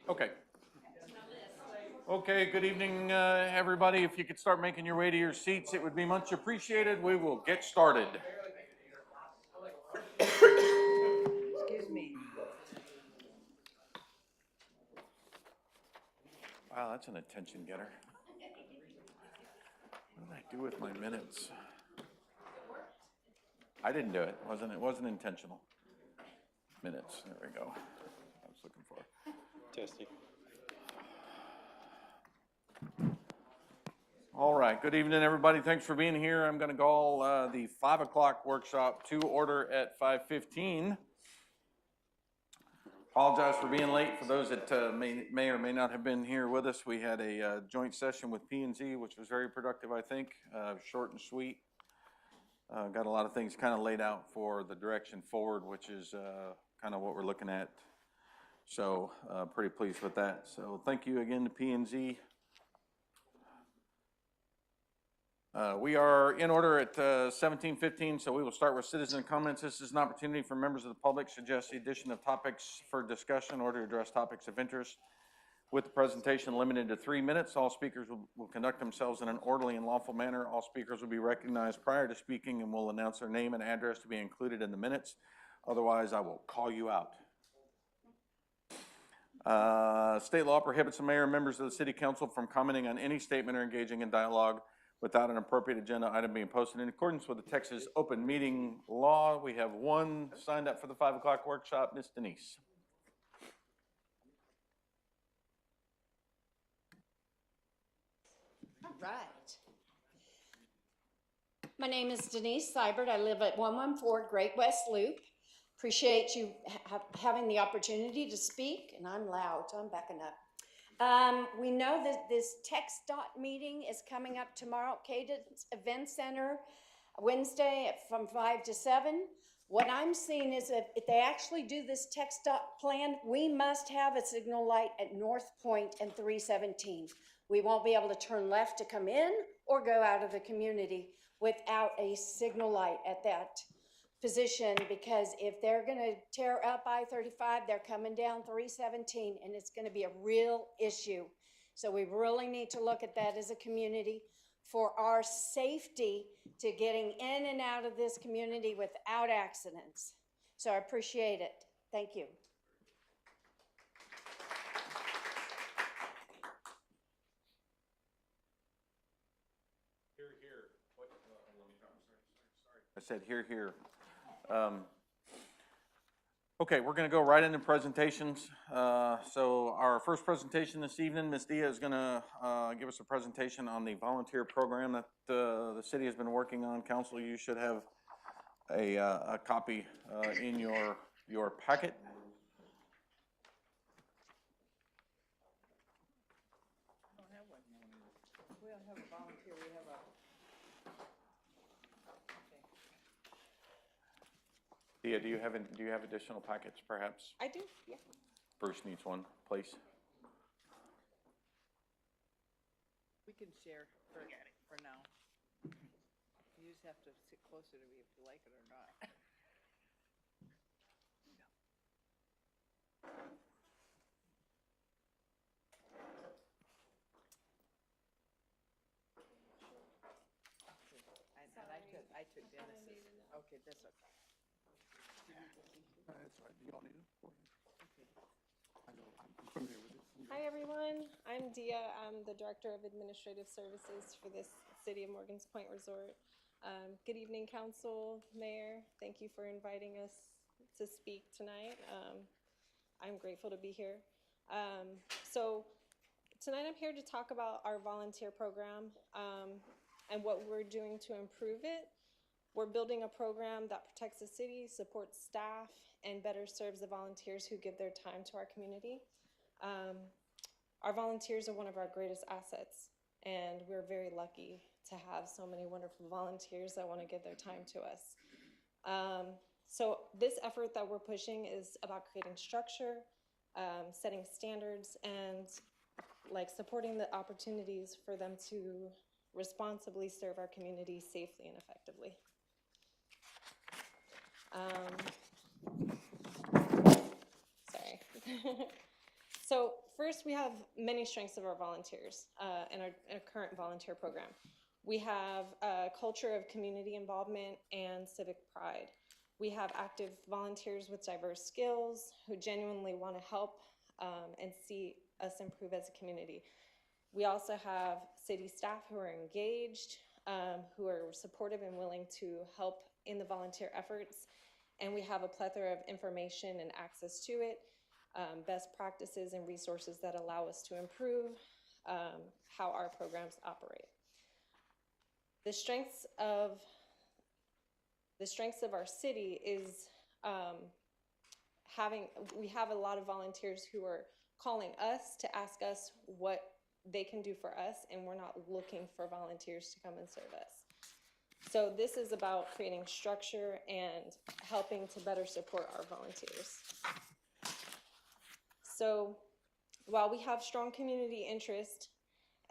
Okay. Okay, good evening, everybody. If you could start making your way to your seats, it would be much appreciated. We will get started. Excuse me. Wow, that's an attention getter. What did I do with my minutes? I didn't do it. It wasn't intentional. Minutes. There we go. I was looking for. Testing. All right. Good evening, everybody. Thanks for being here. I'm going to call the 5 o'clock workshop to order at 5:15. Apologize for being late. For those that may or may not have been here with us, we had a joint session with P&Z, which was very productive, I think. Short and sweet. Got a lot of things kind of laid out for the direction forward, which is kind of what we're looking at. So pretty pleased with that. So thank you again to P&Z. We are in order at 17:15, so we will start with citizen comments. This is an opportunity for members of the public to suggest the addition of topics for discussion or to address topics of interest. With the presentation limited to 3 minutes, all speakers will conduct themselves in an orderly and lawful manner. All speakers will be recognized prior to speaking and will announce their name and address to be included in the minutes. Otherwise, I will call you out. State law prohibits the mayor and members of the city council from commenting on any statement or engaging in dialogue without an appropriate agenda item being posted. In accordance with the Texas open meeting law, we have one signed up for the 5 o'clock workshop, Ms. Denise. All right. My name is Denise Seibert. I live at 114 Great West Loop. Appreciate you having the opportunity to speak, and I'm loud, so I'm backing up. We know that this TxDOT meeting is coming up tomorrow at Cadence Event Center, Wednesday from 5 to 7. What I'm seeing is if they actually do this TxDOT plan, we must have a signal light at North Point and 317. We won't be able to turn left to come in or go out of the community without a signal light at that position, because if they're going to tear up I-35, they're coming down 317, and it's going to be a real issue. So we really need to look at that as a community for our safety to getting in and out of this community without accidents. So I appreciate it. Thank you. Here. What? Sorry. I said here. Okay, we're going to go right into presentations. So our first presentation this evening, Ms. Dia is going to give us a presentation on the volunteer program that the city has been working on. Council, you should have a copy in your packet. We don't have one. We don't have a volunteer, we have a... Dia, do you have additional packets, perhaps? I do, yeah. Bruce needs one, please. We can share for now. You just have to sit closer to me if you like it or not. I took Dennis's. Okay, that's okay. That's right. You all need it? Okay. I know, I'm familiar with it. Hi, everyone. I'm Dia. I'm the Director of Administrative Services for this City of Morgan's Point Resort. Good evening, Council, Mayor. Thank you for inviting us to speak tonight. I'm grateful to be here. So tonight I'm here to talk about our volunteer program and what we're doing to improve it. We're building a program that protects the city, supports staff, and better serves the volunteers who give their time to our community. Our volunteers are one of our greatest assets, and we're very lucky to have so many wonderful volunteers that want to give their time to us. So this effort that we're pushing is about creating structure, setting standards, and like supporting the opportunities for them to responsibly serve our community safely and effectively. Sorry. So first, we have many strengths of our volunteers in our current volunteer program. We have a culture of community involvement and civic pride. We have active volunteers with diverse skills who genuinely want to help and see us improve as a community. We also have city staff who are engaged, who are supportive and willing to help in the volunteer efforts. And we have a plethora of information and access to it, best practices and resources that allow us to improve how our programs operate. The strengths of our city is we have a lot of volunteers who are calling us to ask us what they can do for us, and we're not looking for volunteers to come and serve us. So this is about creating structure and helping to better support our volunteers. So while we have strong community interest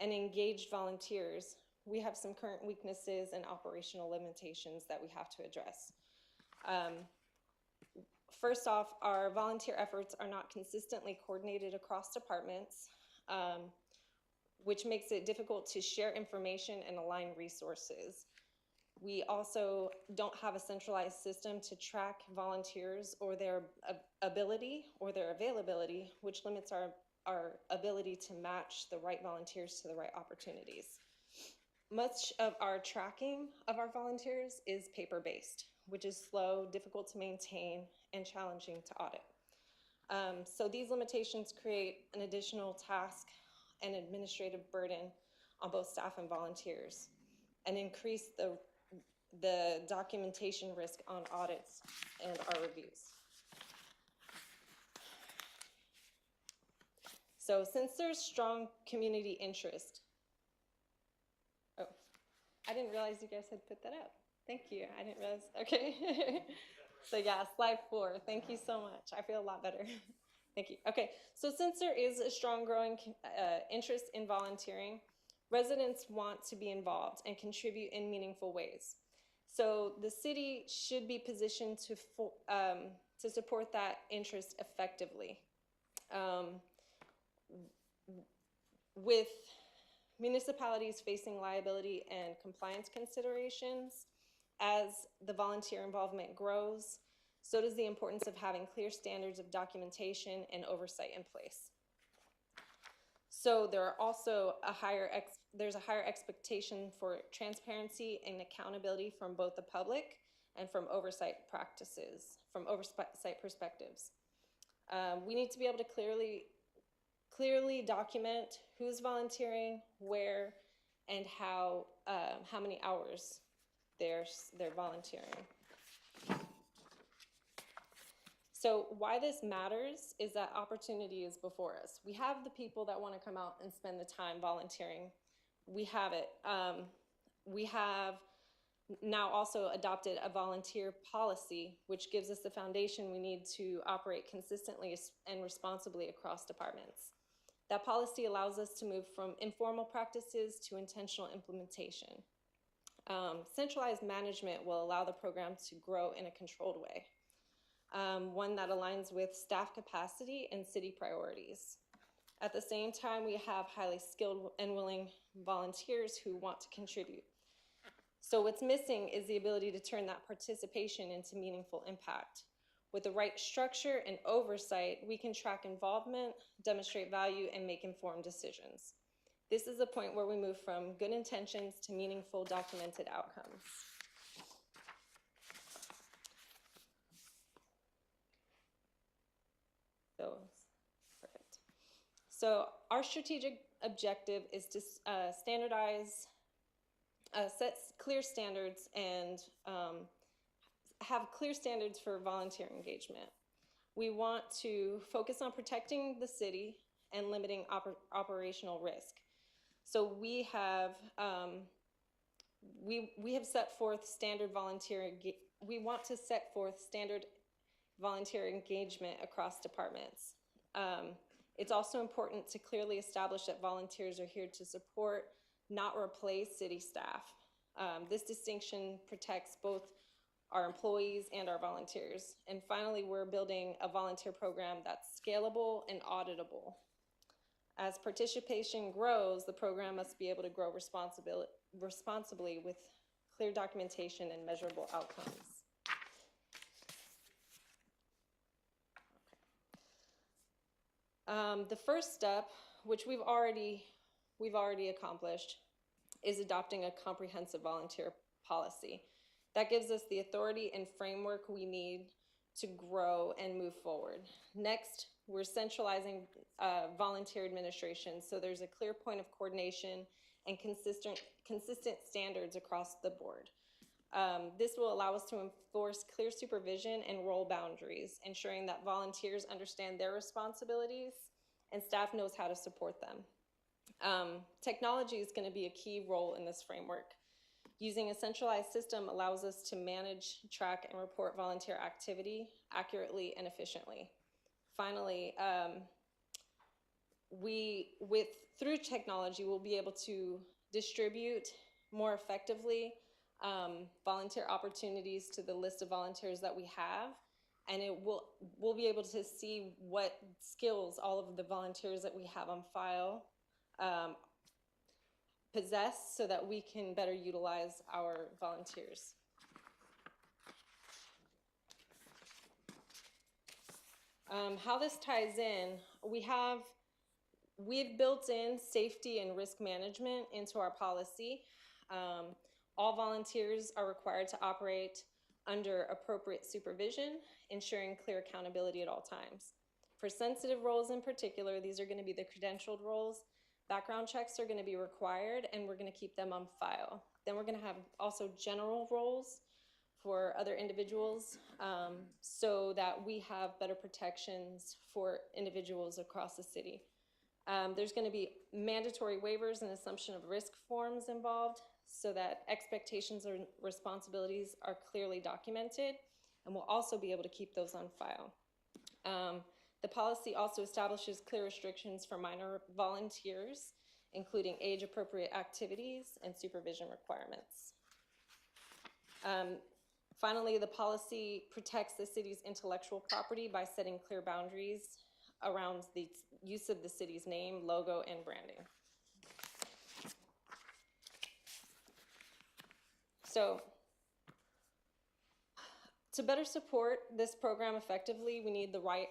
and engaged volunteers, we have some current weaknesses and operational limitations that we have to address. First off, our volunteer efforts are not consistently coordinated across departments, which makes it difficult to share information and align resources. We also don't have a centralized system to track volunteers or their ability or their availability, which limits our ability to match the right volunteers to the right opportunities. Much of our tracking of our volunteers is paper-based, which is slow, difficult to maintain, and challenging to audit. So these limitations create an additional task and administrative burden on both staff and volunteers, and increase the documentation risk on audits and our reviews. So since there's strong community interest, oh, I didn't realize you guys had put that up. Thank you, I didn't realize, okay. So yeah, slide 4, thank you so much. I feel a lot better. Thank you. Okay, so since there is a strong growing interest in volunteering, residents want to be involved and contribute in meaningful ways. So the city should be positioned to support that interest effectively. With municipalities facing liability and compliance considerations, as the volunteer involvement grows, so does the importance of having clear standards of documentation and oversight in place. So there are also there's a higher expectation for transparency and accountability from both the public and from oversight practices, from oversight perspectives. We need to be able to clearly document who's volunteering, where, and how many hours they're volunteering. So why this matters is that opportunity is before us. We have the people that want to come out and spend the time volunteering. We have it. We have now also adopted a volunteer policy, which gives us the foundation we need to operate consistently and responsibly across departments. That policy allows us to move from informal practices to intentional implementation. Centralized management will allow the program to grow in a controlled way. One that aligns with staff capacity and city priorities. At the same time, we have highly skilled and willing volunteers who want to contribute. So what's missing is the ability to turn that participation into meaningful impact. With the right structure and oversight, we can track involvement, demonstrate value, and make informed decisions. This is the point where we move from good intentions to meaningful documented outcomes. So, perfect. So our strategic objective is to standardize, set clear standards, and have clear standards for volunteer engagement. We want to focus on protecting the city and limiting operational risk. So we have set forth standard volunteer. We want to set forth standard volunteer engagement across departments. It's also important to clearly establish that volunteers are here to support, not replace city staff. This distinction protects both our employees and our volunteers. And finally, we're building a volunteer program that's scalable and auditable. As participation grows, the program must be able to grow responsibly with clear documentation and measurable outcomes. The first step, which we've already accomplished, is adopting a comprehensive volunteer policy. That gives us the authority and framework we need to grow and move forward. Next, we're centralizing volunteer administration, so there's a clear point of coordination and consistent standards across the board. This will allow us to enforce clear supervision and role boundaries, ensuring that volunteers understand their responsibilities and staff knows how to support them. Technology is going to be a key role in this framework. Using a centralized system allows us to manage, track, and report volunteer activity accurately and efficiently. Finally, through technology, we'll be able to distribute more effectively volunteer opportunities to the list of volunteers that we have, and we'll be able to see what skills all of the volunteers that we have on file possess, so that we can better utilize our volunteers. How this ties in, we've built in safety and risk management into our policy. All volunteers are required to operate under appropriate supervision, ensuring clear accountability at all times. For sensitive roles in particular, these are going to be the credentialed roles. Background checks are going to be required, and we're going to keep them on file. Then we're going to have also general roles for other individuals, so that we have better protections for individuals across the city. There's going to be mandatory waivers and assumption of risk forms involved, so that expectations and responsibilities are clearly documented, and we'll also be able to keep those on file. The policy also establishes clear restrictions for minor volunteers, including age-appropriate activities and supervision requirements. Finally, the policy protects the city's intellectual property by setting clear boundaries around the use of the city's name, logo, and branding. So, to better support this program effectively, we need the right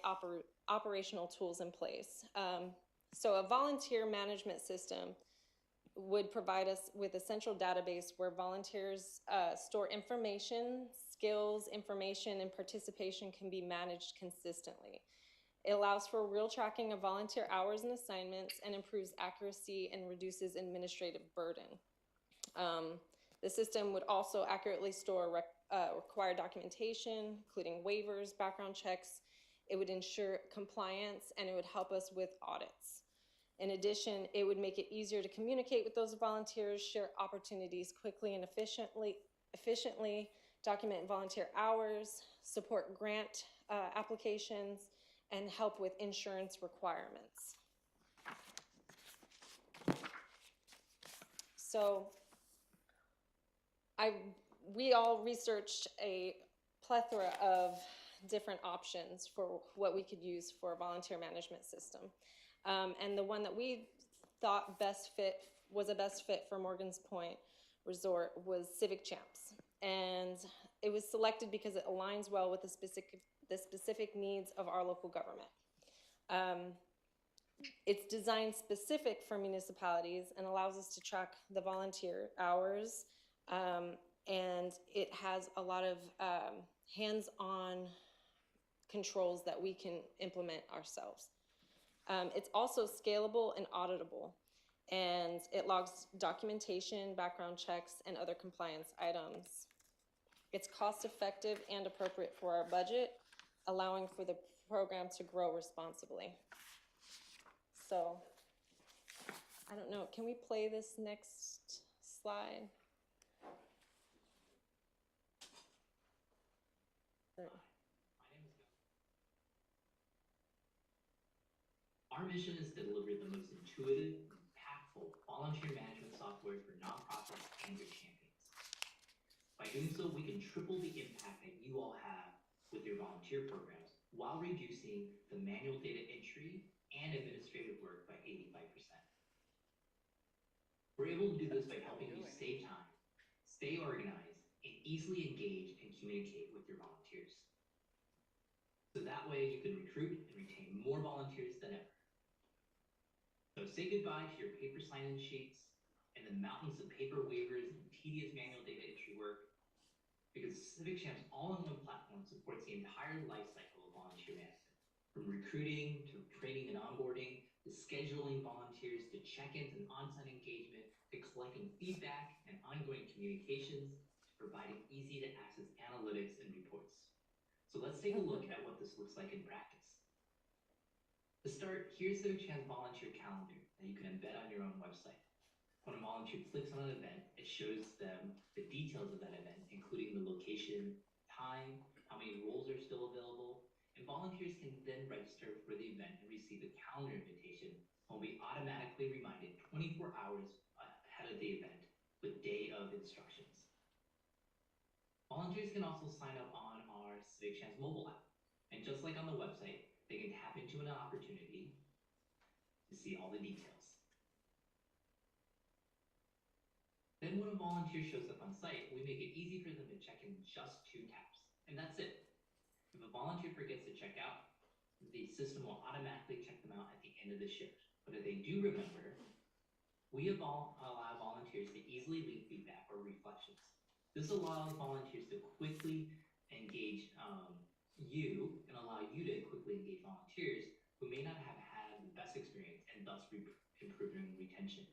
operational tools in place. So a volunteer management system would provide us with a central database where volunteers store information, skills, information, and participation can be managed consistently. It allows for real tracking of volunteer hours and assignments, and improves accuracy and reduces administrative burden. The system would also accurately store required documentation, including waivers, background checks. It would ensure compliance, and it would help us with audits. In addition, it would make it easier to communicate with those volunteers, share opportunities quickly and efficiently, document volunteer hours, support grant applications, and help with insurance requirements. So, we all researched a plethora of different options for what we could use for a volunteer management system. And the one that we thought was a best fit for Morgan's Point Resort was Civic Champs. And it was selected because it aligns well with the specific needs of our local government. It's designed specific for municipalities and allows us to track the volunteer hours, and it has a lot of hands-on controls that we can implement ourselves. It's also scalable and auditable, and it logs documentation, background checks, and other compliance items. It's cost-effective and appropriate for our budget, allowing for the program to grow responsibly. So, I don't know, can we play this next slide? Our mission is to deliver the most intuitive, impactful volunteer management software for nonprofits and their champions. By doing so, we can triple the impact that you all have with your volunteer programs while reducing the manual data entry and administrative work by 85%. We're able to do this by helping you save time, stay organized, and easily engage and communicate with your volunteers. So that way you can recruit and retain more volunteers than ever. So say goodbye to your paper sign-in sheets and the mountains of paper waivers and tedious manual data entry work, because Civic Champs all-in-one platform supports the entire life cycle of volunteer management, from recruiting to training and onboarding, to scheduling volunteers, to check-ins and on-site engagement, to collecting feedback and ongoing communications, to providing easy-to-access analytics and reports. So let's take a look at what this looks like in practice. To start, here's Civic Champs volunteer calendar that you can embed on your own website. When a volunteer clicks on an event, it shows them the details of that event, including the location, time, how many roles are still available, and volunteers can then register for the event and receive a calendar invitation and will be automatically reminded 24 hours ahead of the event with day of instructions. Volunteers can also sign up on our Civic Champs mobile app, and just like on the website, they can tap into an opportunity to see all the details. Then when a volunteer shows up on site, we make it easy for them to check in just 2 taps, and that's it. If a volunteer forgets to check out, the system will automatically check them out at the end of the shift. But if they do remember, we allow volunteers to easily leave feedback or reflections. This allows volunteers to quickly engage you and allow you to quickly engage volunteers who may not have had the best experience and thus improving retention.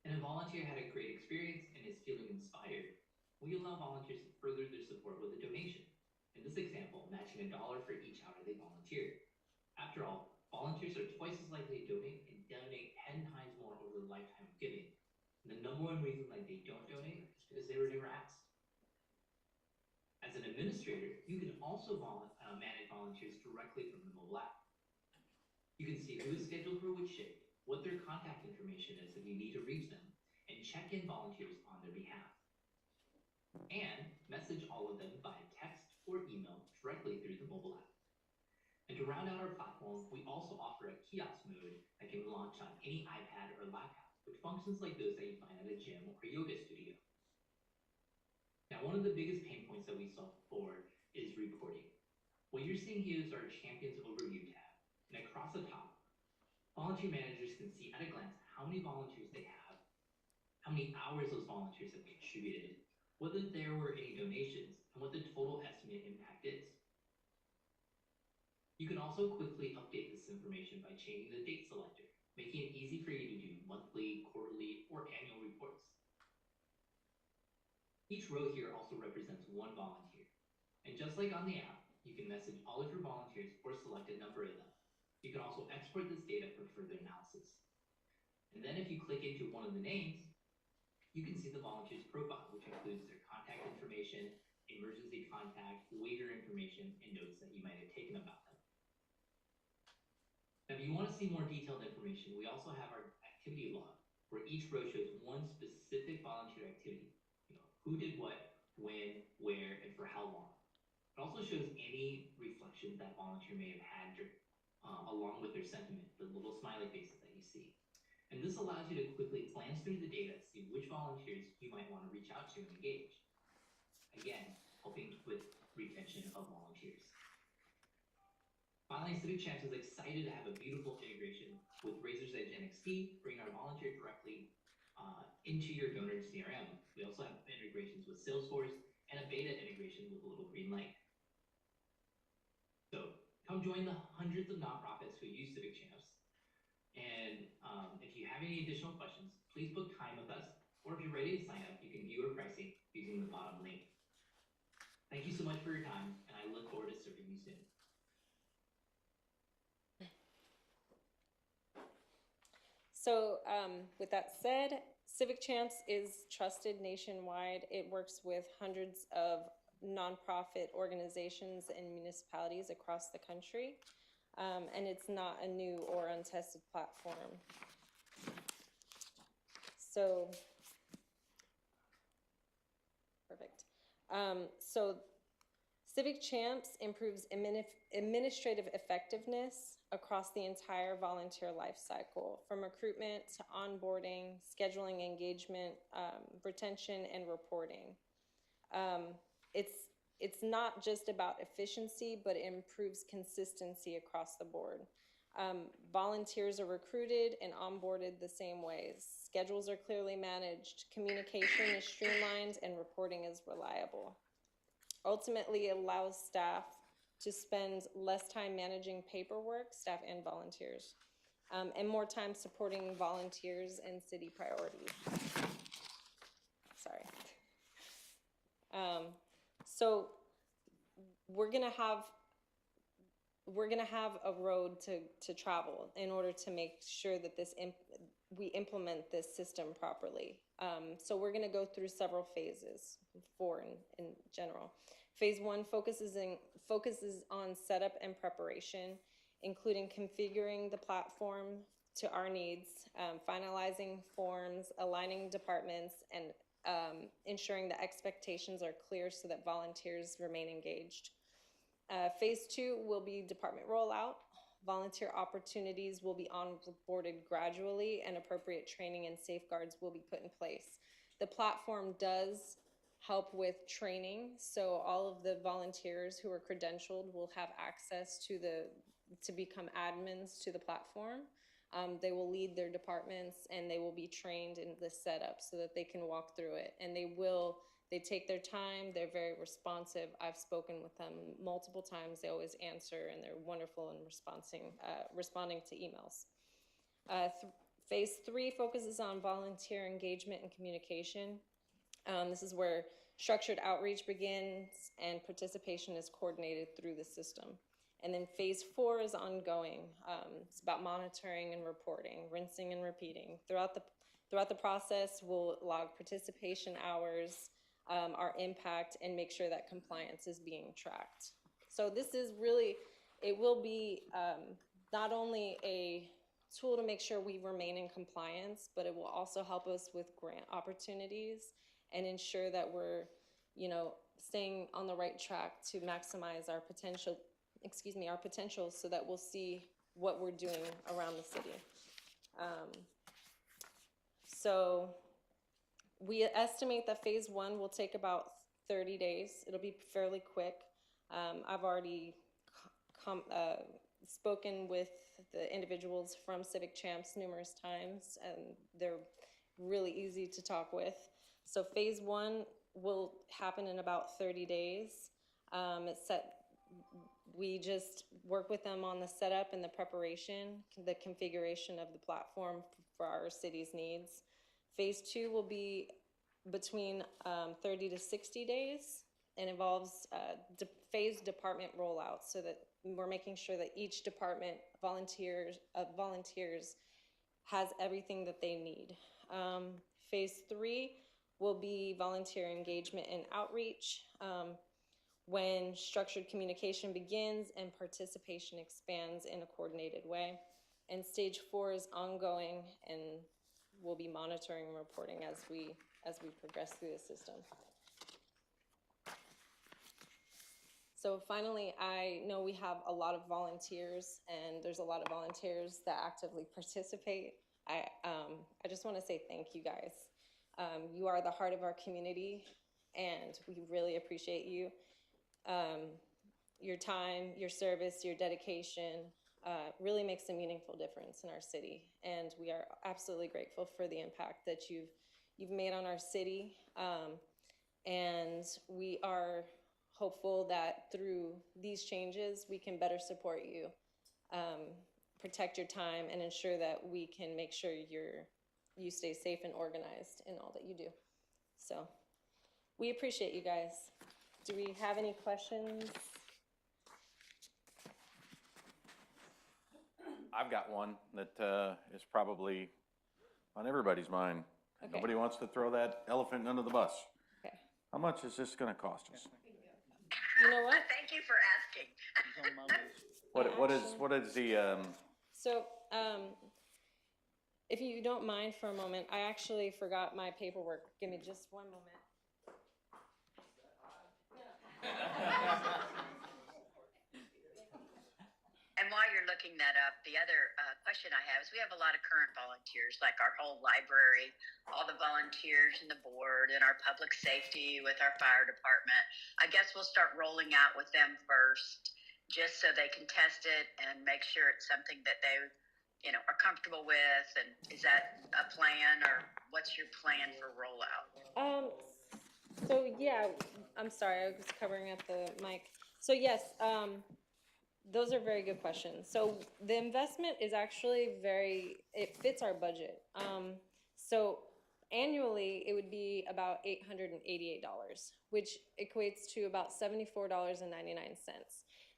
And if a volunteer had a great experience and is feeling inspired, we allow volunteers to further their support with a donation. In this example, matching $1 for each hour they volunteer. After all, volunteers are twice as likely to donate and donate 10 times more over the lifetime of giving. And the number one reason that they don't donate is because they were never asked. As an administrator, you can also manage volunteers directly from the mobile app. You can see who is scheduled for which shift, what their contact information is if you need to reach them, and check in volunteers on their behalf. And message all of them via text or email directly through the mobile app. And to round out our platform, we also offer a kiosk mode that can launch on any iPad or laptop, with functions like those that you find at a gym or yoga studio. Now, one of the biggest pain points that we solve for is reporting. What you're seeing here is our Champions Overview tab, and across the top, volunteer managers can see at a glance how many volunteers they have, how many hours those volunteers have contributed, whether there were any donations, and what the total estimate impact is. You can also quickly update this information by changing the date selector, making it easy for you to do monthly, quarterly, or annual reports. Each row here also represents one volunteer. And just like on the app, you can message all of your volunteers or select a number of them. You can also export this data for further analysis. And then if you click into one of the names, you can see the volunteer's profile, which includes their contact information, emergency contact, waiver information, and notes that you might have taken about them. Now, if you want to see more detailed information, we also have our activity log, where each row shows one specific volunteer activity. Who did what, when, where, and for how long. It also shows any reflections that volunteer may have had along with their sentiment, the little smiley faces that you see. And this allows you to quickly glance through the data to see which volunteers you might want to reach out to and engage. Again, helping with retention of volunteers. Finally, Civic Champs is excited to have a beautiful integration with Razor's Edge NXT, bring our volunteer directly into your donor CRM. We also have integrations with Salesforce and a beta integration with a little green light. So come join the hundreds of nonprofits who use Civic Champs. And if you have any additional questions, please book time with us, or if you're ready to sign up, you can view our pricing using the bottom link. Thank you so much for your time, and I look forward to serving you soon. So with that said, Civic Champs is trusted nationwide. It works with hundreds of nonprofit organizations and municipalities across the country. and it's not a new or untested platform. So, perfect. So Civic Champs improves administrative effectiveness across the entire volunteer life cycle, from recruitment to onboarding, scheduling engagement, retention, and reporting. It's not just about efficiency, but it improves consistency across the board. Volunteers are recruited and onboarded the same ways. Schedules are clearly managed, communication is streamlined, and reporting is reliable. Ultimately, it allows staff to spend less time managing paperwork, staff and volunteers, and more time supporting volunteers and city priorities. Sorry. So we're gonna have a road to travel in order to make sure that we implement this system properly. So we're gonna go through several phases, 4 in general. Phase 1 focuses on setup and preparation, including configuring the platform to our needs, finalizing forms, aligning departments, and ensuring that expectations are clear so that volunteers remain engaged. Phase 2 will be department rollout. Volunteer opportunities will be onboarded gradually, and appropriate training and safeguards will be put in place. The platform does help with training, so all of the volunteers who are credentialed will have access to become admins to the platform. They will lead their departments, and they will be trained in the setup so that they can walk through it. And they take their time, they're very responsive. I've spoken with them multiple times. They always answer, and they're wonderful in responding to emails. Phase 3 focuses on volunteer engagement and communication. This is where structured outreach begins and participation is coordinated through the system. And then phase 4 is ongoing. It's about monitoring and reporting, rinsing and repeating. Throughout the process, we'll log participation hours, our impact, and make sure that compliance is being tracked. So this is really, it will be not only a tool to make sure we remain in compliance, but it will also help us with grant opportunities and ensure that we're, staying on the right track to maximize our potential so that we'll see what we're doing around the city. So we estimate that phase 1 will take about 30 days. It'll be fairly quick. I've already spoken with the individuals from Civic Champs numerous times, and they're really easy to talk with. So phase 1 will happen in about 30 days. We just work with them on the setup and the preparation, the configuration of the platform for our city's needs. Phase 2 will be between 30 to 60 days and involves phased department rollout, so that we're making sure that each department volunteers has everything that they need. Phase 3 will be volunteer engagement and outreach, when structured communication begins and participation expands in a coordinated way. And stage 4 is ongoing, and we'll be monitoring and reporting as we progress through the system. So finally, I know we have a lot of volunteers, and there's a lot of volunteers that actively participate. I just want to say thank you guys. You are the heart of our community, and we really appreciate you. Your time, your service, your dedication really makes a meaningful difference in our city, and we are absolutely grateful for the impact that you've made on our city. And we are hopeful that through these changes, we can better support you, protect your time, and ensure that we can make sure you stay safe and organized in all that you do. So we appreciate you guys. Do we have any questions? I've got one that is probably on everybody's mind. Okay. Nobody wants to throw that elephant under the bus. Okay. How much is this gonna cost us? You know what? Thank you for asking. What is the, So, if you don't mind for a moment, I actually forgot my paperwork. Give me just one moment. And while you're looking that up, the other question I have is we have a lot of current volunteers, like our whole library, all the volunteers in the board, and our public safety with our fire department. I guess we'll start rolling out with them first, just so they can test it and make sure it's something that they, are comfortable with. And is that a plan, or what's your plan for rollout? So yeah, I'm sorry, I was covering up the mic. So yes, those are very good questions. So the investment is actually it fits our budget. So annually, it would be about $888, which equates to about $74.99.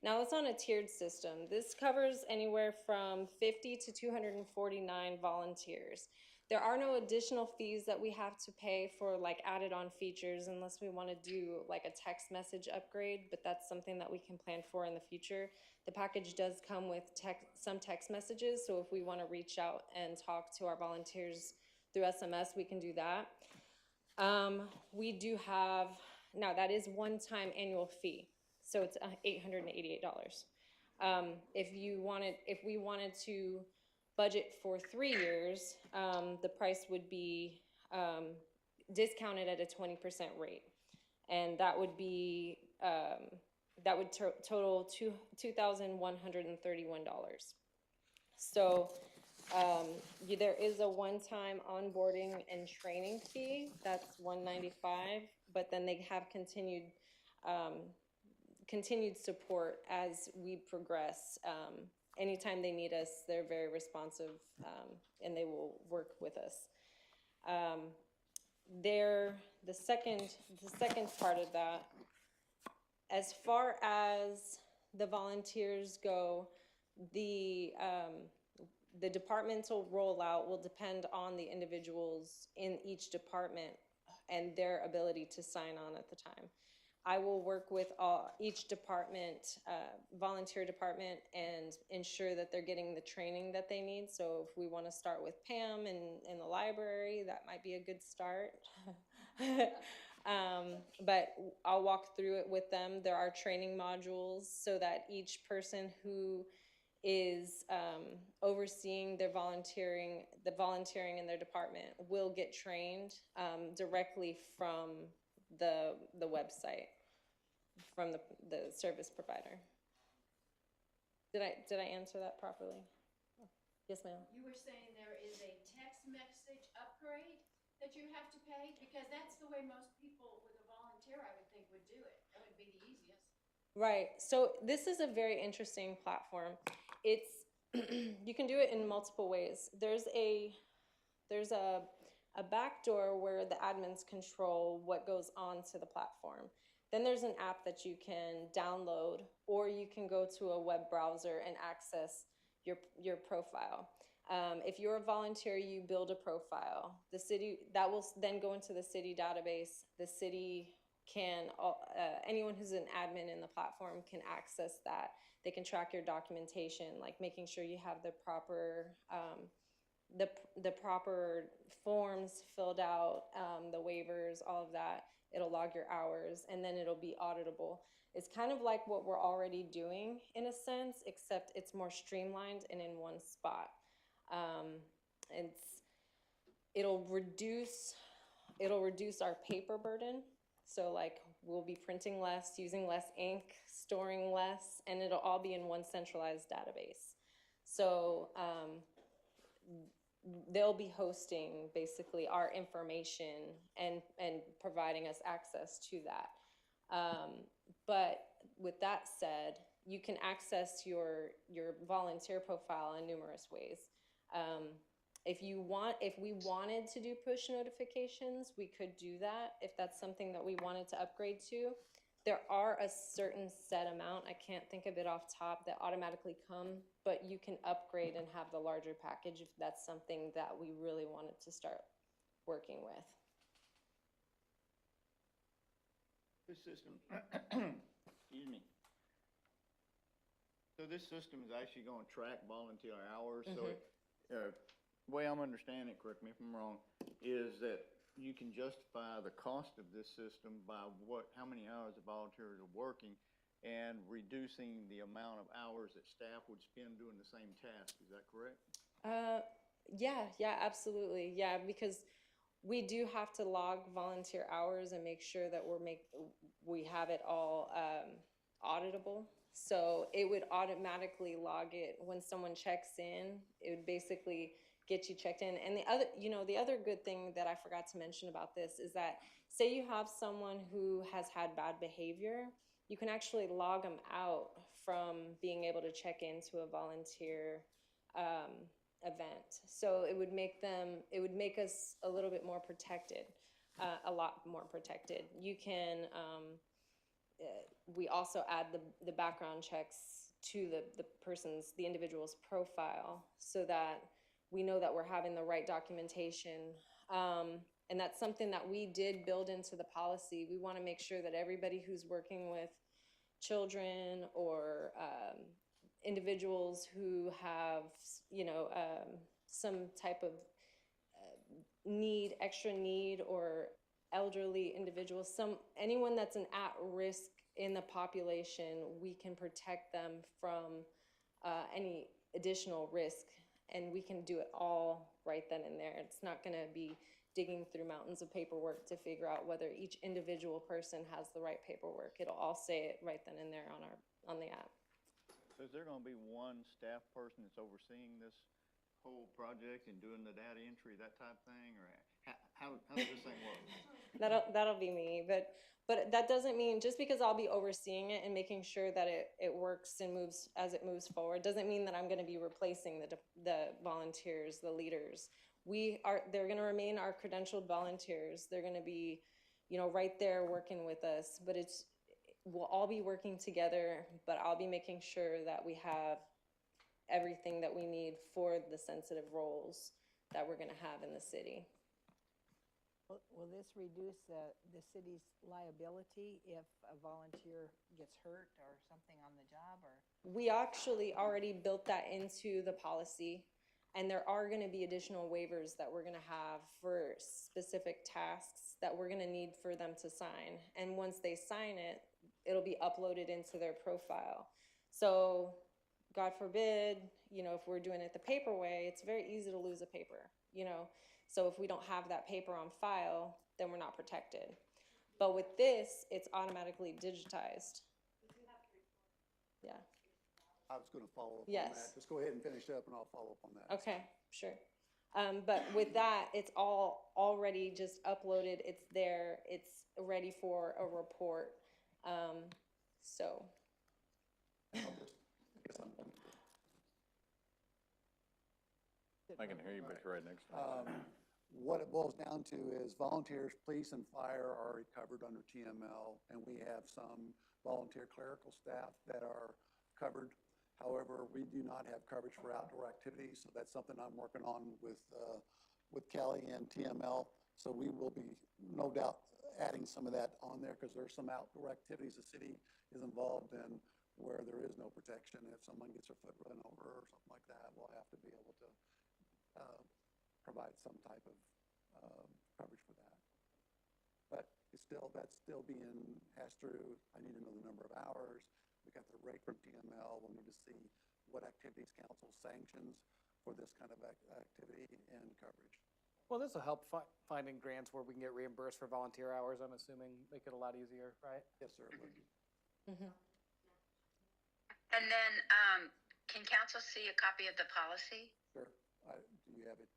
Now it's on a tiered system. This covers anywhere from 50 to 249 volunteers. There are no additional fees that we have to pay for like added on features unless we want to do like a text message upgrade, but that's something that we can plan for in the future. The package does come with some text messages, so if we want to reach out and talk to our volunteers through SMS, we can do that. We do have, now that is one-time annual fee, so it's $888. If we wanted to budget for 3 years, the price would be discounted at a 20% rate, and that would be total $2,131. So there is a one-time onboarding and training fee that's $195, but then they have continued support as we progress. Anytime they need us, they're very responsive, and they will work with us. The second part of that, as far as the volunteers go, the departmental rollout will depend on the individuals in each department and their ability to sign on at the time. I will work with each department, volunteer department, and ensure that they're getting the training that they need. So if we want to start with Pam in the library, that might be a good start. But I'll walk through it with them. There are training modules so that each person who is overseeing the volunteering in their department will get trained directly from the website, from the service provider. Did I answer that properly? Yes, ma'am. You were saying there is a text message upgrade that you have to pay? Because that's the way most people with a volunteer, I would think, would do it. That would be the easiest. Right. So this is a very interesting platform. It's you can do it in multiple ways. There's a back door where the admins control what goes onto the platform. Then there's an app that you can download, or you can go to a web browser and access your profile. If you're a volunteer, you build a profile. The city, that will then go into the city database. The city can, anyone who's an admin in the platform can access that. They can track your documentation, like making sure you have the proper forms filled out, the waivers, all of that. It'll log your hours, and then it'll be auditable. It's kind of like what we're already doing in a sense, except it's more streamlined and in one spot. It'll reduce our paper burden. So like we'll be printing less, using less ink, storing less, and it'll all be in one centralized database. So they'll be hosting basically our information and providing us access to that. But with that said, you can access your volunteer profile in numerous ways. If we wanted to do push notifications, we could do that if that's something that we wanted to upgrade to. There are a certain set amount, I can't think of it off top, that automatically come, but you can upgrade and have the larger package if that's something that we really wanted to start working with. This system, excuse me, So this system is actually gonna track volunteer hours, so it, way I'm understanding it, correct me if I'm wrong, is that you can justify the cost of this system by how many hours the volunteers are working and reducing the amount of hours that staff would spend doing the same task, is that correct? Yeah, absolutely. Yeah, because we do have to log volunteer hours and make sure that we have it all auditable. So it would automatically log it when someone checks in. It would basically get you checked in. And the other good thing that I forgot to mention about this is that say you have someone who has had bad behavior, you can actually log them out from being able to check into a volunteer event. So it would make us a little bit more protected, a lot more protected. You can, we also add the background checks to the individual's profile so that we know that we're having the right documentation. And that's something that we did build into the policy. We want to make sure that everybody who's working with children or individuals who have, some type of extra need, or elderly individuals, anyone that's an at risk in the population, we can protect them from any additional risk, and we can do it all right then and there. It's not going to be digging through mountains of paperwork to figure out whether each individual person has the right paperwork. It'll all say it right then and there on the app. So is there gonna be one staff person that's overseeing this whole project and doing the data entry, that type of thing, or how does this thing work? That'll be me, but that doesn't mean, just because I'll be overseeing it and making sure that it works and moves as it moves forward, doesn't mean that I'm going to be replacing the volunteers, the leaders. They're going to remain our credentialed volunteers. They're going to be, right there working with us, but we'll all be working together, but I'll be making sure that we have everything that we need for the sensitive roles that we're going to have in the city. Will this reduce the city's liability if a volunteer gets hurt or something on the job, or? We actually already built that into the policy, and there are going to be additional waivers that we're going to have for specific tasks that we're going to need for them to sign. And once they sign it, it'll be uploaded into their profile. So God forbid, if we're doing it the paper way, it's very easy to lose a paper, So if we don't have that paper on file, then we're not protected. But with this, it's automatically digitized. Yeah. I was gonna follow up on Yes. that. Just go ahead and finish up and I'll follow up on that. Okay, sure. But with that, it's all already just uploaded. It's there. It's ready for a report. So. I can hear you, but you're right next to me. What it boils down to is volunteers, police and fire are already covered under TML, and we have some volunteer clerical staff that are covered. However, we do not have coverage for outdoor activities, so that's something I'm working on with Kelly and TML. So we will be, no doubt, adding some of that on there, because there's some outdoor activities the city is involved in where there is no protection. If someone gets their foot run over or something like that, we'll have to be able to provide some type of coverage for that. But that's still being hashed through. I need to know the number of hours. We got the rate from TML. We'll need to see what activities council sanctions for this kind of activity and coverage. Well, this will help finding grants where we can get reimbursed for volunteer hours, I'm assuming, make it a lot easier, right? Yes, sir. It would be. Mm-hmm. And then, can council see a copy of the policy? Sure. Do you have it?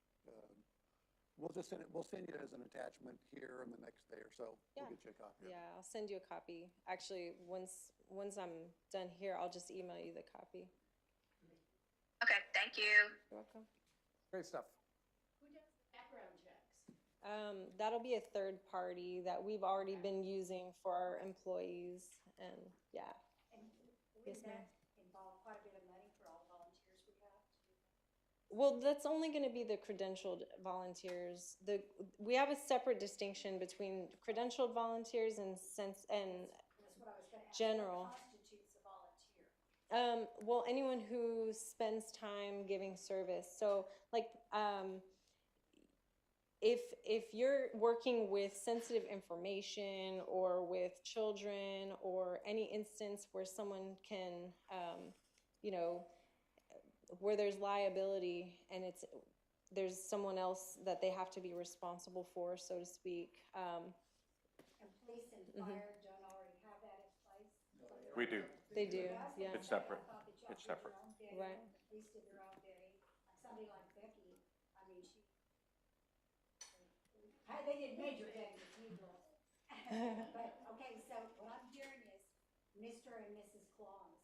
We'll just send it. We'll send you it as an attachment here in the next day or so. Yeah. We'll get you a copy. Yeah, I'll send you a copy. Actually, once I'm done here, I'll just email you the copy. Okay, thank you. You're welcome. Great stuff. Who does the background checks? That'll be a third party that we've already been using for our employees, and yeah. And Yes, ma'am. involve quite a bit of money for all volunteers we have? Well, that's only going to be the credentialed volunteers. We have a separate distinction between credentialed volunteers and That's what I was gonna ask. general. What constitutes a volunteer? Well, anyone who spends time giving service. So, like, if you're working with sensitive information or with children or any instance where someone can, you know, where there's liability and there's someone else that they have to be responsible for, so to speak. And police and fire don't already have that in place? We do. They do, yeah. It's separate. I thought that y'all It's did your separate. own bidding, Right. the police did their own bidding, like somebody like Becky, I mean, they did major bidding with me girls. But, okay, so what I'm hearing is Mr. and Mrs. Claus,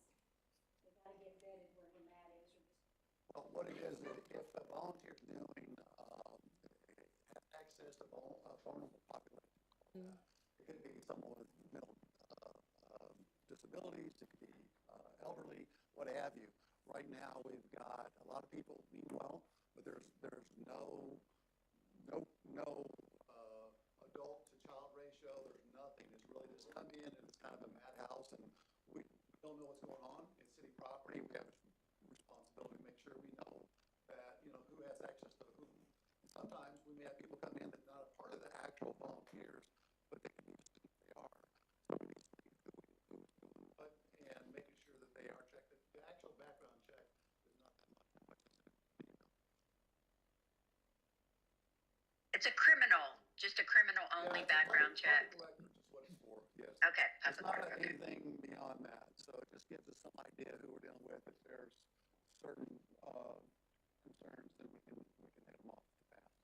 they gotta get vetted where the mat is or just. Well, what it is, if a volunteer's doing, access to vulnerable population, it could be someone with mental, disabilities, it could be, elderly, what have you. Right now, we've got a lot of people mean well, but there's no, adult to child ratio, there's nothing. It's really just come in and it's kind of a madhouse and we don't know what's going on. It's city property. We have a responsibility to make sure we know that, who has access to whom. And sometimes we may have people come in that are not a part of the actual volunteers, but they can be just who they are. So we need to see who's doing what and making sure that they are checked. The actual background check is not that much as it. It's a criminal, just a criminal-only background check. Public records is what it's for, yes. Okay, It's public not record. anything beyond that, so it just gives us some idea who we're dealing with. If there's certain, concerns, then we can head them off the path.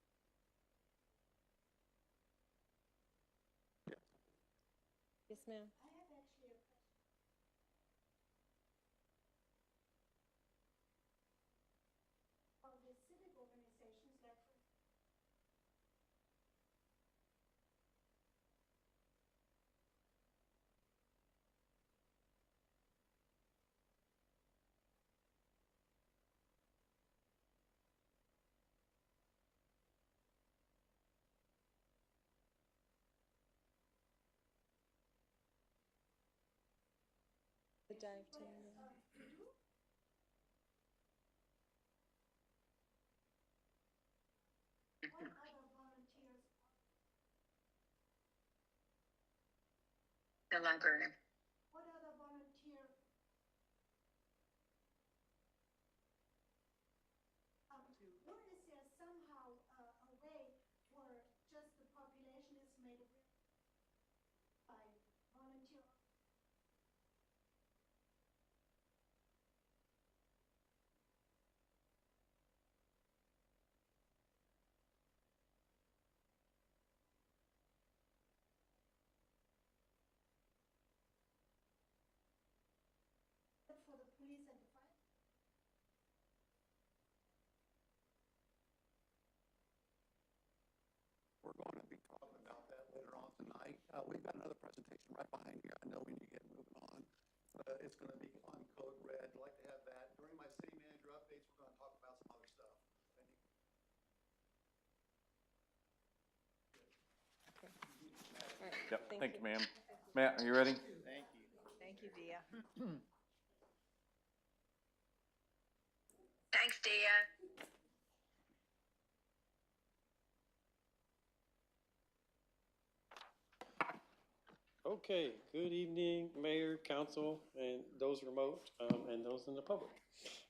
Yes. Yes, ma'am. I have actually a question. Are the civic organizations like for The dive team. what other volunteers The librarian. What other volunteer? Where is there somehow a way where just the population is made by volunteer? For the police and the fire? We're going to be talking about that later on tonight. We've got another presentation right behind you. I know we need to get moving on. It's going to be on Code Red. I'd like to have that. During my city manager updates, we're going to talk about some other stuff. All right, Yep, thank you, ma'am. Matt, are you ready? Thank you. Thank you, Dia. Thanks, Dia. Okay, good evening, Mayor, Council, and those remote, and those in the public.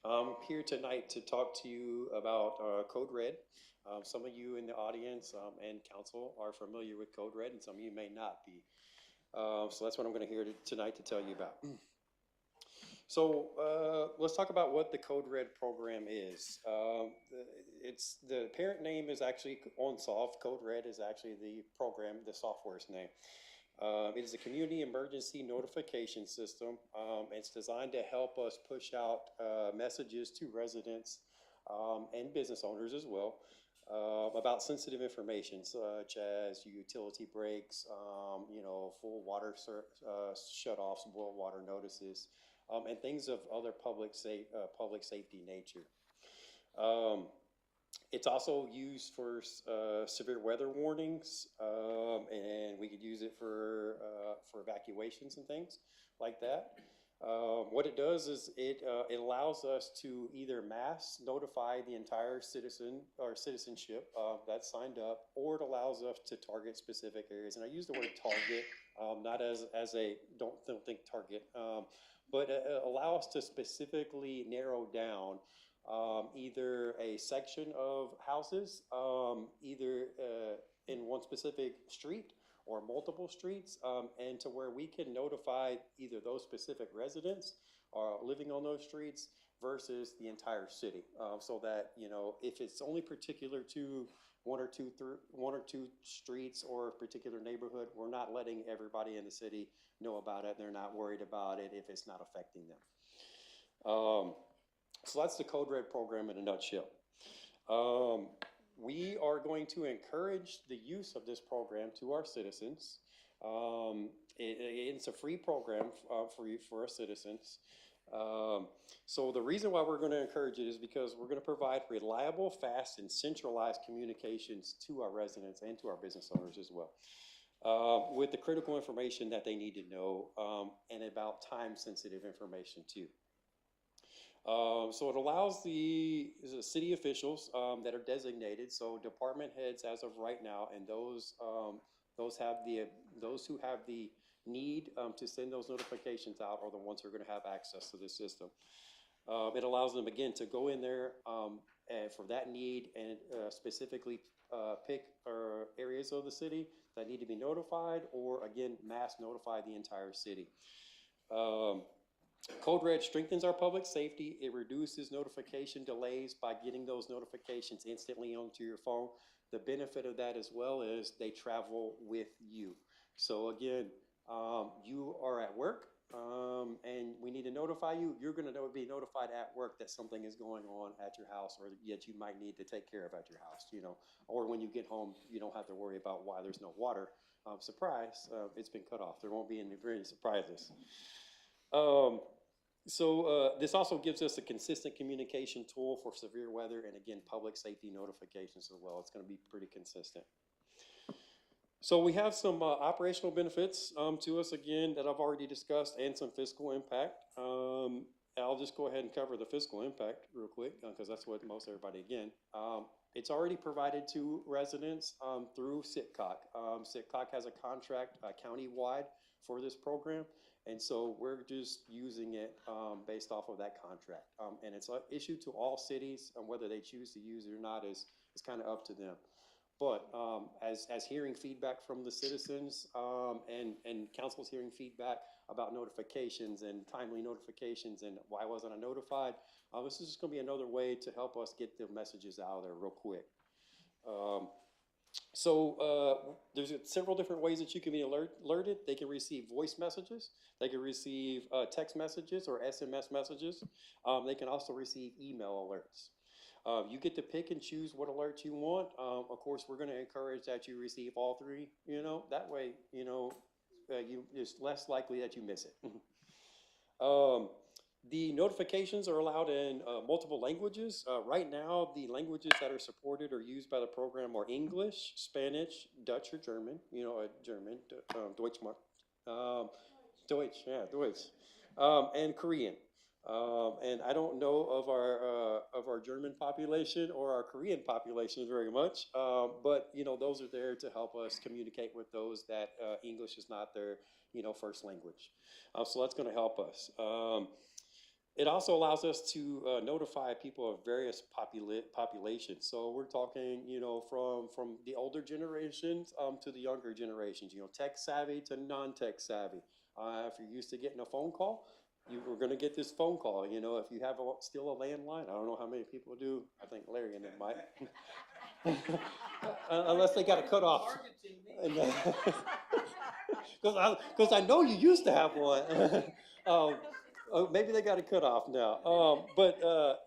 I'm here tonight to talk to you about Code Red. Some of you in the audience and council are familiar with Code Red, and some of you may not be. So that's what I'm going to hear tonight to tell you about. So let's talk about what the Code Red program is. The parent name is actually OnSolve. Code Red is actually the program, the software's name. It is a community emergency notification system. It's designed to help us push out messages to residents and business owners as well about sensitive information such as utility breaks, full water shutoffs, boil water notices, and things of other public safety nature. It's also used for severe weather warnings, and we could use it for evacuations and things like that. What it does is it allows us to either mass notify the entire citizen or citizenship that's signed up, or it allows us to target specific areas. And I use the word target, not as a, don't think target, but allow us to specifically narrow down either a section of houses, either in one specific street or multiple streets, and to where we can notify either those specific residents living on those streets versus the entire city, so that, you know, if it's only particular to one or two streets or a particular neighborhood, we're not letting everybody in the city know about it. They're not worried about it if it's not affecting them. So that's the Code Red program in a nutshell. We are going to encourage the use of this program to our citizens. It's a free program for our citizens. So the reason why we're going to encourage it is because we're going to provide reliable, fast, and centralized communications to our residents and to our business owners as well, with the critical information that they need to know, and about time-sensitive information too. So it allows the city officials that are designated, so department heads as of right now, and those who have the need to send those notifications out are the ones who are going to have access to this system. It allows them, again, to go in there for that need and specifically pick areas of the city that need to be notified, or again, mass notify the entire city. Code Red strengthens our public safety. It reduces notification delays by getting those notifications instantly onto your phone. The benefit of that as well is they travel with you. So again, you are at work and we need to notify you. You're going to be notified at work that something is going on at your house, or yet you might need to take care of at your house, you know, or when you get home, you don't have to worry about why there's no water. Surprise, it's been cut off. There won't be any surprises. This also gives us a consistent communication tool for severe weather and, again, public safety notifications as well. It's going to be pretty consistent. So we have some operational benefits to us, again, that I've already discussed, and some fiscal impact. I'll just go ahead and cover the fiscal impact real quick, because that's what most everybody, again. It's already provided to residents through SITCOG. SITCOG has a contract county-wide for this program. And so we're just using it based off of that contract. And it's issued to all cities, and whether they choose to use it or not is kind of up to them. But as hearing feedback from the citizens and council's hearing feedback about notifications and timely notifications and why wasn't I notified, this is just going to be another way to help us get the messages out there real quick. There's several different ways that you can be alerted. They can receive voice messages. They can receive text messages or SMS messages. They can also receive email alerts. You get to pick and choose what alert you want. Of course, we're going to encourage that you receive all three, you know, that way, you know, it's less likely that you miss it. The notifications are allowed in multiple languages. Right now, the languages that are supported or used by the program are English, Spanish, Dutch or German, you know, German, Deutschmark, Deutsch, yeah, Deutsch, and Korean. And I don't know of our German population or our Korean population very much, but you know, those are there to help us communicate with those that English is not their, you know, first language. So that's going to help us. It also allows us to notify people of various populations. So we're talking, you know, from the older generations to the younger generations, you know, tech savvy to non-tech savvy. If you're used to getting a phone call, we're going to get this phone call. You know, if you have still a landline, I don't know how many people do. I think Larry and them might. Unless they got a cutoff. Because I know you used to have one. Maybe they got it cut off now. But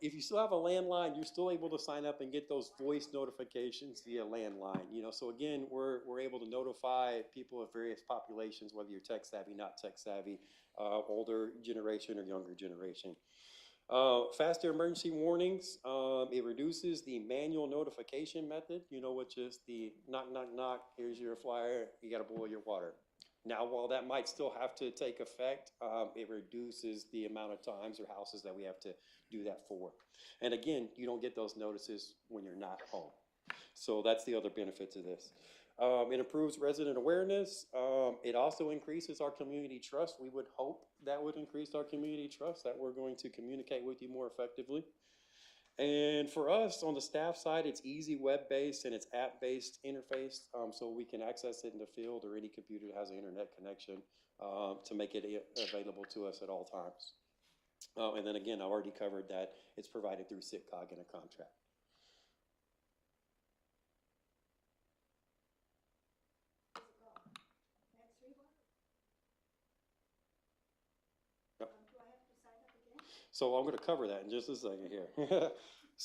if you still have a landline, you're still able to sign up and get those voice notifications via landline. You know, so again, we're able to notify people of various populations, whether you're tech savvy, not tech savvy, older generation or younger generation. Faster emergency warnings. It reduces the manual notification method, you know, which is the knock, knock, knock, here's your flyer, you got to boil your water. Now, while that might still have to take effect, it reduces the amount of times or houses that we have to do that for. And again, you don't get those notices when you're not home. So that's the other benefit to this. It improves resident awareness. It also increases our community trust. We would hope that would increase our community trust, that we're going to communicate with you more effectively. And for us, on the staff side, it's easy web-based and it's app-based interface, so we can access it in the field or any computer that has an internet connection to make it available to us at all times. And then again, I've already covered that it's provided through SITCOG in a contract. So I'm going to cover that in just a second here.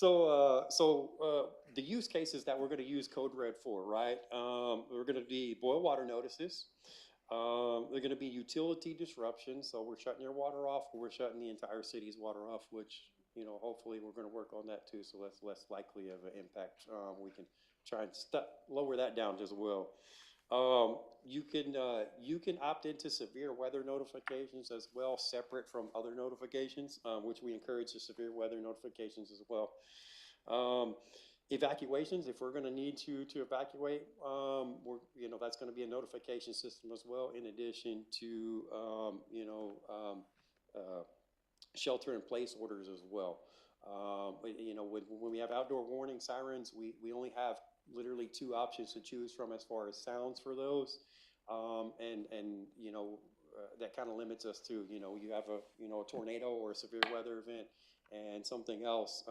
The use cases that we're going to use Code Red for, right? We're going to be boil water notices. They're going to be utility disruptions. So we're shutting your water off, or we're shutting the entire city's water off, which, you know, hopefully we're going to work on that too. So that's less likely of an impact. We can try and lower that down as well. You can opt into severe weather notifications as well, separate from other notifications, which we encourage the severe weather notifications as well. Evacuations, if we're going to need to evacuate, that's going to be a notification system as well, in addition to shelter in place orders as well. When we have outdoor warning sirens, we only have literally 2 options to choose from as far as sounds for those. That kind of limits us to, you have a tornado or a severe weather event and something else,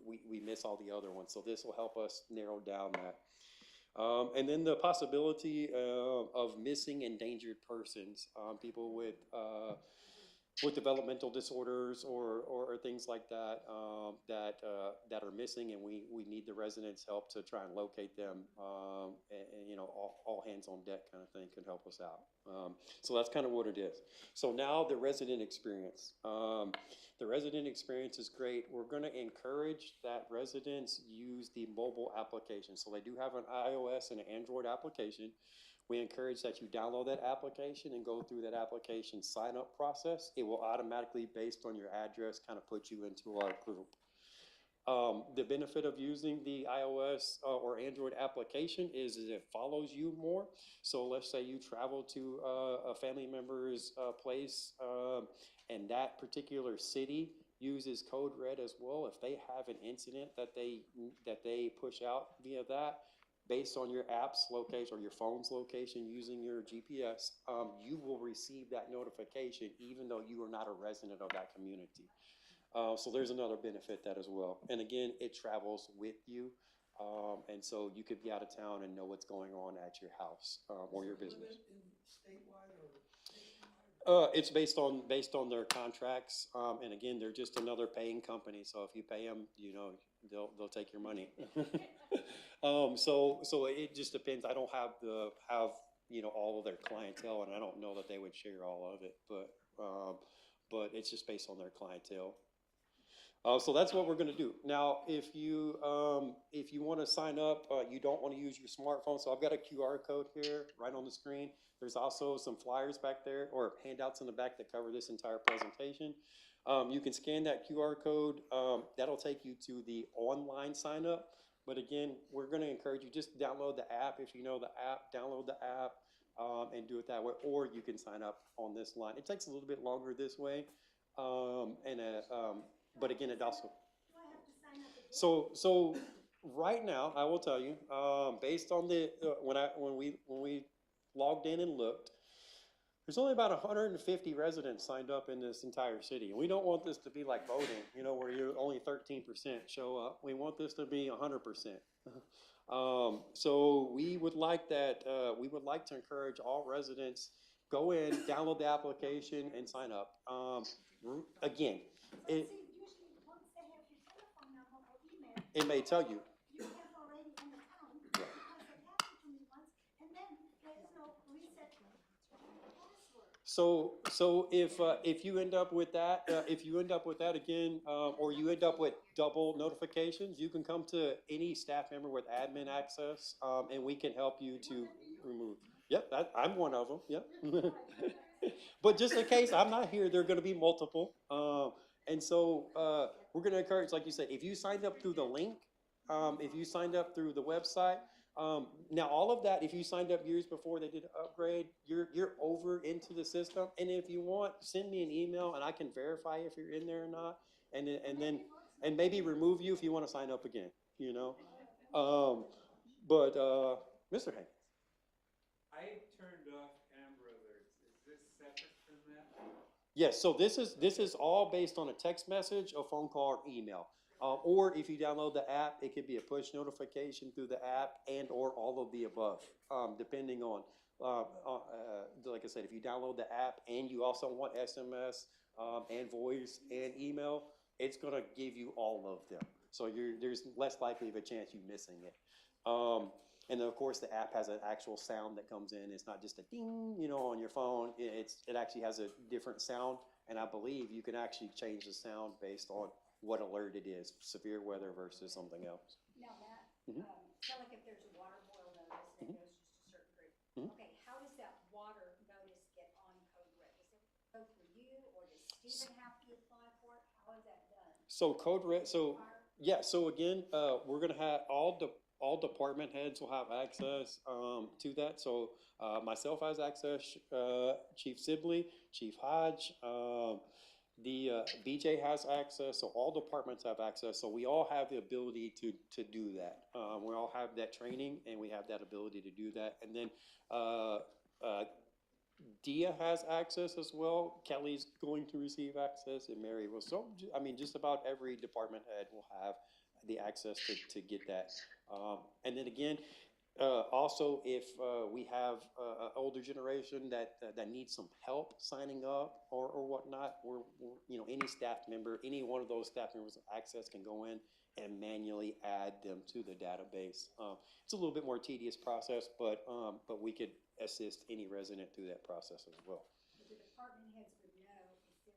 we miss all the other ones. So this will help us narrow down that. And then the possibility of missing endangered persons, people with developmental disorders or things like that, that are missing, and we need the residents' help to try and locate them. All hands on deck kind of thing can help us out. So that's kind of what it is. So now the resident experience. The resident experience is great. We're going to encourage that residents use the mobile application. So they do have an iOS and an Android application. We encourage that you download that application and go through that application sign-up process. It will automatically, based on your address, kind of put you into our group. The benefit of using the iOS or Android application is it follows you more. So let's say you travel to a family member's place, and that particular city uses Code Red as well. If they have an incident that they push out via that, based on your app's location or your phone's location using your GPS, you will receive that notification even though you are not a resident of that community. So there's another benefit that as well. And again, it travels with you. And so you could be out of town and know what's going on at your house or your business. It's based on their contracts. And again, they're just another paying company. So if you pay them, they'll take your money. So it just depends. I don't have all of their clientele, and I don't know that they would share all of it, but it's just based on their clientele. So that's what we're going to do. Now, if you want to sign up, you don't want to use your smartphone. So I've got a QR code here right on the screen. There's also some flyers back there or handouts in the back that cover this entire presentation. You can scan that QR code. That'll take you to the online sign up. But again, we're going to encourage you, just download the app. If you know the app, download the app and do it that way. Or you can sign up on this line. It takes a little bit longer this way. But again, it also. So right now, I will tell you, based on the when we logged in and looked, there's only about 150 residents signed up in this entire city. And we don't want this to be like voting, where you only 13% show up. We want this to be 100%. So we would like that. We would like to encourage all residents, go in, download the application, and sign up. Again, it may tell you. So if you end up with that, again, or you end up with double notifications, you can come to any staff member with admin access, and we can help you to remove. Yep, I'm one of them, yep. But just in case I'm not here, there are gonna be multiple. And so, we're gonna encourage, like you said, if you signed up through the link, if you signed up through the website, now all of that, if you signed up years before they did an upgrade, you're over into the system. And if you want, send me an email and I can verify if you're in there or not. And maybe remove you if you wanna sign up again, you know? But, Mr. Hank. I turned off Amber Alerts. Is this separate from that? Yes, so this is all based on a text message, a phone call, or email. Or if you download the app, it could be a push notification through the app and or all of the above, depending on, like I said, if you download the app and you also want SMS, and voice and email, it's gonna give you all of them. So there's less likely of a chance you missing it. And then of course the app has an actual sound that comes in. It's not just a ding, on your phone. It actually has a different sound. And I believe you can actually change the sound based on what alert it is, severe weather versus something else. Now, Matt, Mhm. so like if there's a water boil notice and it goes just a certain group, Mhm. okay, how does that water notice get on Code Red? Does it go through you, or does Stephen have to apply for it? How is that done? So Code Red, so Fire? yeah, so again, we're gonna have all department heads will have access to that. So myself has access, Chief Sibley, Chief Hodge, the BJ has access. So all departments have access. So we all have the ability to do that. We all have that training and we have that ability to do that. And then Dia has access as well. Kelly's going to receive access, and Mary will. So, I mean, just about every department head will have the access to get that. And then again, also if we have an older generation that needs some help signing up or whatnot, we're any staff member, any one of those staff members with access can go in and manually add them to the database. It's a little bit more tedious process, but we could assist any resident through that process as well. But the department heads would know if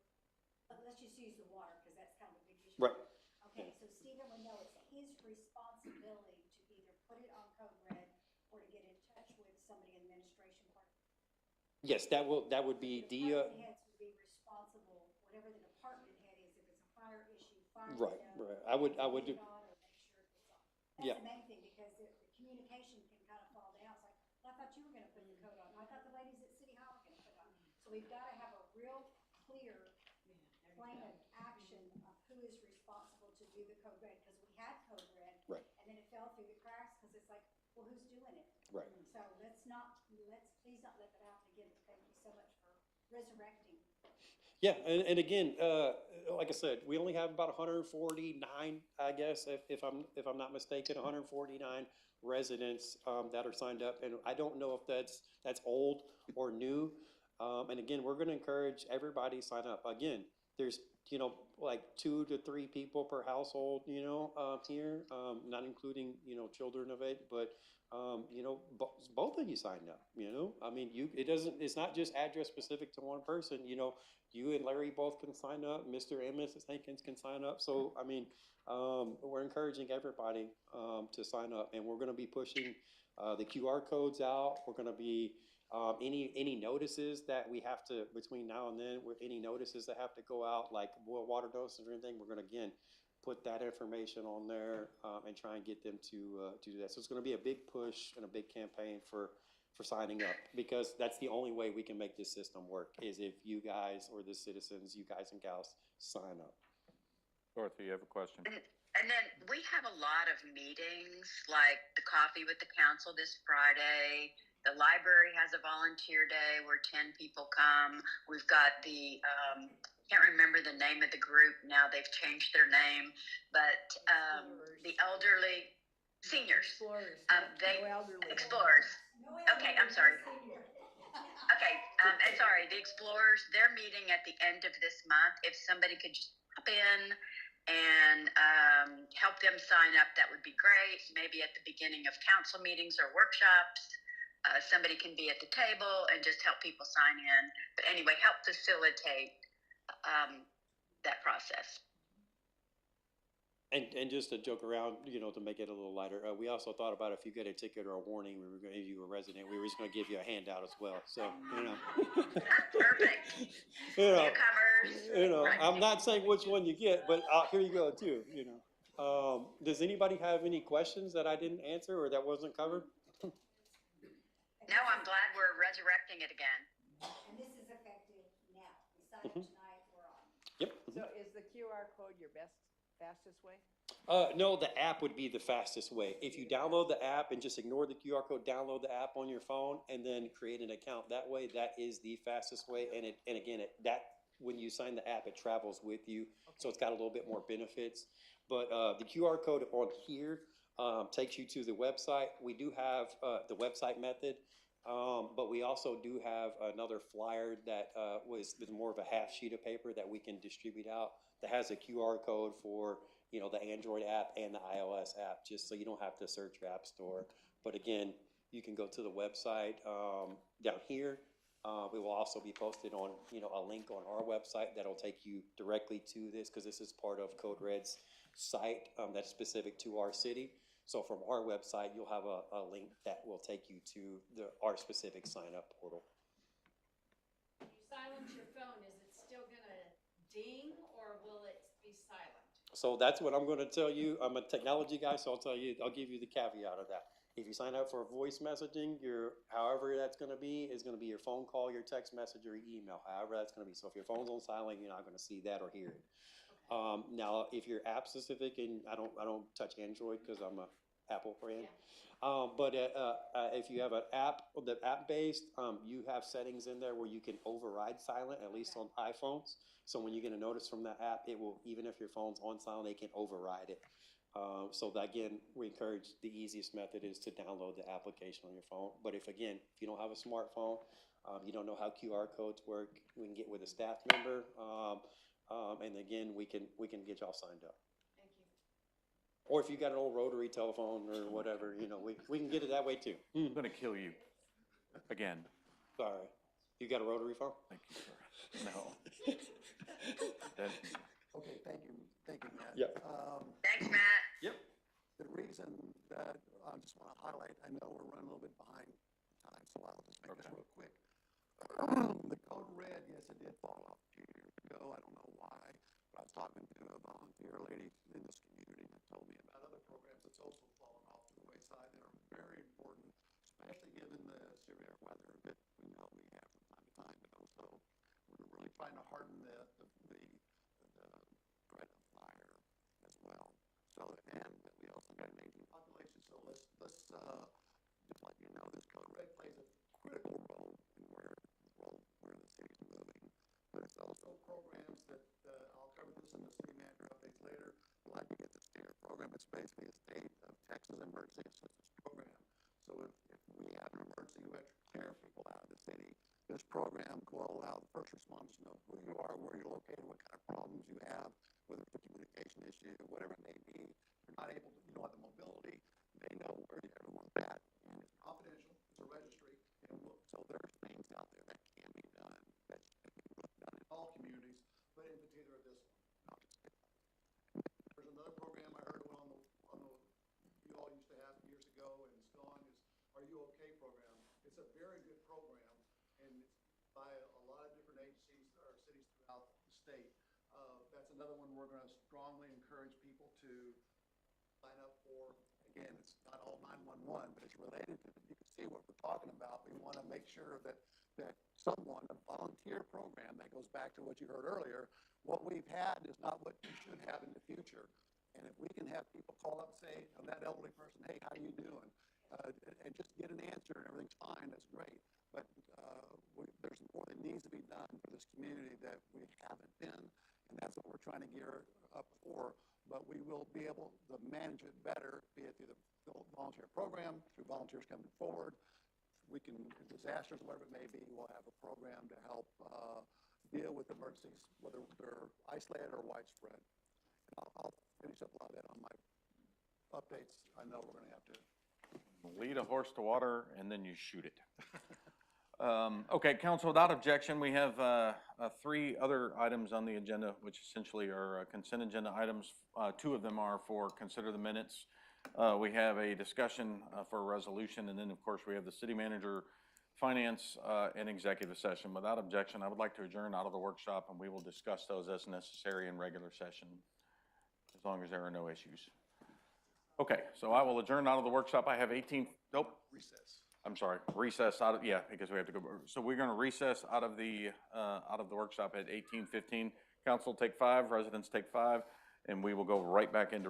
there, let's just use the water, because that's kind of a big issue. Right. Okay, so Stephen would know it's his responsibility to either put it on Code Red or to get in touch with somebody in the administration part. Yes, that would be The Dia. department heads would be responsible, whatever the department head is, if it's a fire issue, fire. Right, right. I would do. Put it on or make sure it's on. Yeah. That's the main thing, because the communication can kind of fall down. It's like, well, I thought you were gonna put the code on. I thought the ladies at City Hall were gonna put it on. So we've gotta have a real clear plan of action of who is responsible to do the Code Red, because we had Code Red. Right. And then it fell through the cracks, because it's like, well, who's doing it? Right. So please not let that happen again. Thank you so much for resurrecting. Yeah, and again, like I said, we only have about 149, I guess, if I'm not mistaken, 149 residents that are signed up, and I don't know if that's old or new. And again, we're going to encourage everybody to sign up. Again, there's like 2 to 3 people per household, here, not including children of age, but both of you signed up. I mean, it's not just address specific to one person. You and Larry both can sign up. Mr. and Mrs. Hankins can sign up. So I mean, we're encouraging everybody to sign up, and we're going to be pushing the QR codes out. We're going to be any notices that we have to between now and then, with any notices that have to go out, like boil water notices or anything, we're going to again put that information on there and try and get them to do that. So it's going to be a big push and a big campaign for signing up, because that's the only way we can make this system work, is if you guys or the citizens, you guys and gals, sign up. Dorothy, you have a question? And then we have a lot of meetings, like the Coffee with the Council this Friday. The library has a volunteer day where 10 people come. We've got the, can't remember the name of the group now, they've changed their name, but the elderly seniors. Explorers, They, no elderly. Explorers. Okay, I'm sorry. Okay, and sorry, the Explorers, they're meeting at the end of this month. If somebody could just pop in and help them sign up, that would be great. Maybe at the beginning of council meetings or workshops, somebody can be at the table and just help people sign in. But anyway, help facilitate that process. And just to joke around, you know, to make it a little lighter, we also thought about if you get a ticket or a warning, we were going to, if you were a resident, we were just going to give you a handout as well. So, you know. Perfect. You know, Newcomers. I'm not saying which one you get, but here you go too, you know. Does anybody have any questions that I didn't answer or that wasn't covered? No, I'm glad we're resurrecting it again. And this is effective now. We signed Mhm. tonight, we're on. Yep. So is the QR code your fastest way? No, the app would be the fastest way. If you download the app and just ignore the QR code, download the app on your phone and then create an account that way, that is the fastest way. And again, when you sign the app, it travels with you. So it's got a little bit more benefits. But the QR code on here takes you to the website. We do have the website method, but we also do have another flyer that was more of a half sheet of paper that we can distribute out that has a QR code for, you know, the Android app and the iOS app, just so you don't have to search your app store. But again, you can go to the website down here. We will also be posted on, you know, a link on our website that'll take you directly to this, because this is part of Code Red's site that's specific to our city. So from our website, you'll have a link that will take you to our specific sign-up portal. When you silence your phone, is it still gonna ding or will it be silent? So that's what I'm going to tell you. I'm a technology guy, so I'll give you the caveat of that. If you sign up for voice messaging, however that's going to be, is going to be your phone call, your text message, or your email, however that's going to be. So if your phone's on silent, you're not going to see that or hear it. Okay. Now, if you're app specific, and I don't touch Android because I'm a Apple brand. Yeah. But if you have an app, the app based, you have settings in there where you can override silent, at least on iPhones. So when you get a notice from that app, it will, even if your phone's on silent, they can override it. So that, again, we encourage the easiest method is to download the application on your phone. But if you don't have a smartphone, you don't know how QR codes work, we can get with a staff member. And again, we can get y'all signed up. Thank you. Or if you got an old rotary telephone or whatever, you know, we can get it that way too. I'm gonna kill you. Again. Sorry. You got a rotary phone? Thank you, sir. No. Okay, thank you, Matt. Yeah. Thanks, Matt. Yep. The reason that I just want to highlight, I know we're running a little bit behind time, so I'll just make this real quick. The Code Red, yes, it did fall off a few years ago. I don't know why, but I was talking to a volunteer lady in this community that told me about other programs that's also fallen off to the wayside that are very important, especially given the severe weather that we know we have from time to time. But also, we're really trying to harden the threat of fire as well. So, and we also got an aging population. So let's just let you know, this Code Red plays a critical role in where the city's moving. But it's also programs that I'll cover this in the city manager updates later. Like you get the STARE program. It's basically a state of Texas emergency assistance program. So if we have an emergency, we have to clear people out of the city. This program will allow the first responders to know who you are, where you're located, what kind of problems you have, whether it's a communication issue, whatever it may be. If you're not able to, you don't have the mobility, they know where everyone's at. And it's confidential, it's a registry. And so there's things out there that can be done, that should be done in all communities, but in particular this one. Not just there's another program I heard on the you all used to have years ago and still on is Are You OK program. It's a very good program, and it's by a lot of different agencies or cities throughout the state. That's another one we're going to strongly encourage people to sign up for. Again, it's not all 911, but it's related to, you can see what we're talking about. We want to make sure that someone, a volunteer program that goes back to what you heard earlier, what we've had is not what you should have in the future. And if we can have people call up and say, that elderly person, hey, how you doing? And just get an answer and everything's fine, that's great. But there's more that needs to be done for this community that we haven't been, and that's what we're trying to gear up for. But we will be able to manage it better, be it through the volunteer program, through volunteers coming forward. We can, disasters, whatever it may be, we'll have a program to help deal with emergencies, whether they're isolated or widespread. And I'll finish up a lot of that on my updates. I know we're going to have to Lead a horse to water and then you shoot it. Okay, council, without objection, we have 3 other items on the agenda, which essentially are consent agenda items. 2 of them are for consider the minutes. We have a discussion for a resolution, and then, of course, we have the city manager, finance, and executive session. Without objection, I would like to adjourn out of the workshop, and we will discuss those as necessary in regular session, as long as there are no issues. Okay, so I will adjourn out of the workshop. I have 18, nope. Recess. I'm sorry, recess out of, yeah, because we have to go, so we're gonna recess out of the workshop at 18:15. Council take 5, residents take 5, and we will go right back into